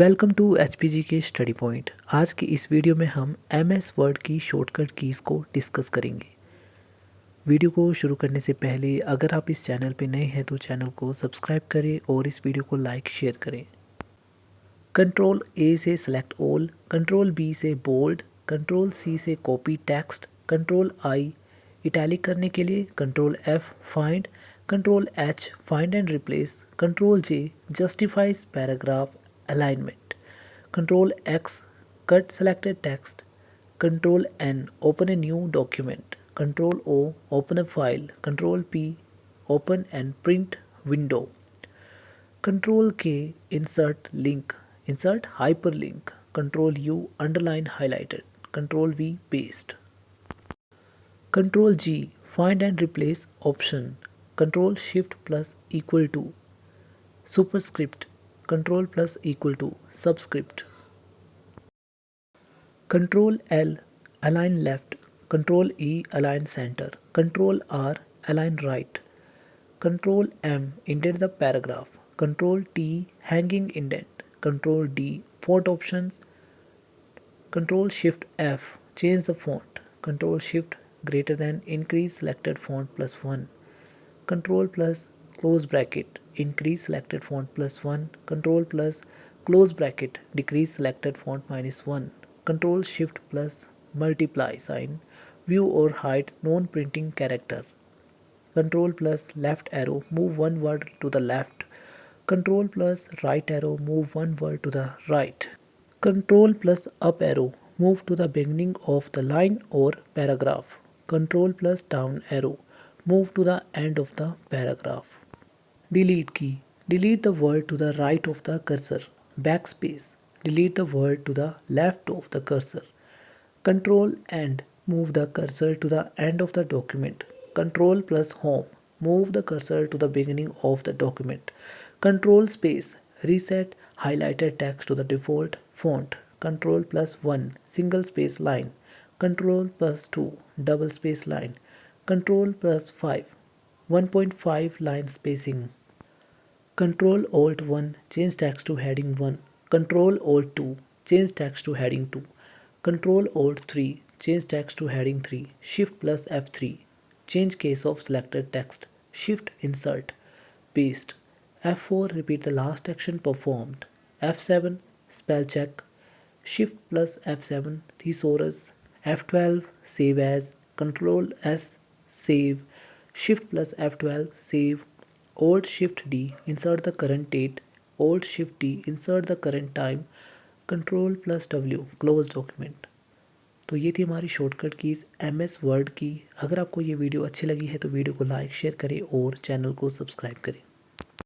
Welcome to HPG के study point. आज की इस वीडियो में हम एमएस वर्ड की शॉर्टकट कीज़ को डिस्कस करेंगे। वीडियो को शुरू करने से पहले अगर आप इस चैनल पर नए हैं तो चैनल को सब्सक्राइब करें और इस वीडियो को लाइक शेयर करें। कंट्रोल ए से सिलेक्ट ऑल, कंट्रोल बी से बोल्ड, कंट्रोल सी से copy text, control I italic करने के लिए, control F find, control H find and replace, control J justifies paragraph alignment, control X cut selected text, control N open a new document, control O open a file, control P open and print window, control K insert link, insert hyperlink, control U underline highlighted, control V paste, control G find and replace option, control shift plus equal to, superscript, control plus equal to subscript, control L align left, control E align center, control R align right, control M indent the paragraph, control T hanging indent, control D font options, control shift F change the font, control shift greater than increase selected font plus 1, control plus close bracket increase selected font plus 1, control plus close bracket decrease selected font minus 1, control shift plus multiply sign view or hide non-printing character, control plus left arrow move one word to the left, control plus right arrow move one word to the right, control plus up arrow move to the beginning of the line or paragraph, control plus down arrow move to the end of the paragraph. Delete key. Delete the word to the right of the cursor. Backspace. Delete the word to the left of the cursor. Control and move the cursor to the end of the document. Control plus home. Move the cursor to the beginning of the document. Control space. Reset highlighted text to the default font. Control plus 1 single space line. Control plus 2 double space line. Control plus 5 1.5 line spacing. Control Alt 1 change text to heading 1. Control Alt 2 change text to heading 2. Control Alt 3 change text to heading 3. Shift plus F3 change case of selected text. Shift insert paste. F4 repeat the last action performed. F7 spell check. Shift plus F7 thesaurus. F12 save as. Control S save. Shift plus F12 save. Alt Shift D insert the current date. Alt Shift D insert the current time. Control plus W close document। तो ये थी हमारी shortcut keys MS word की। अगर आपको ये video अच्छी लगी है तो वीडियो को लाइक शेयर करें और चैनल को सब्सक्राइब करें।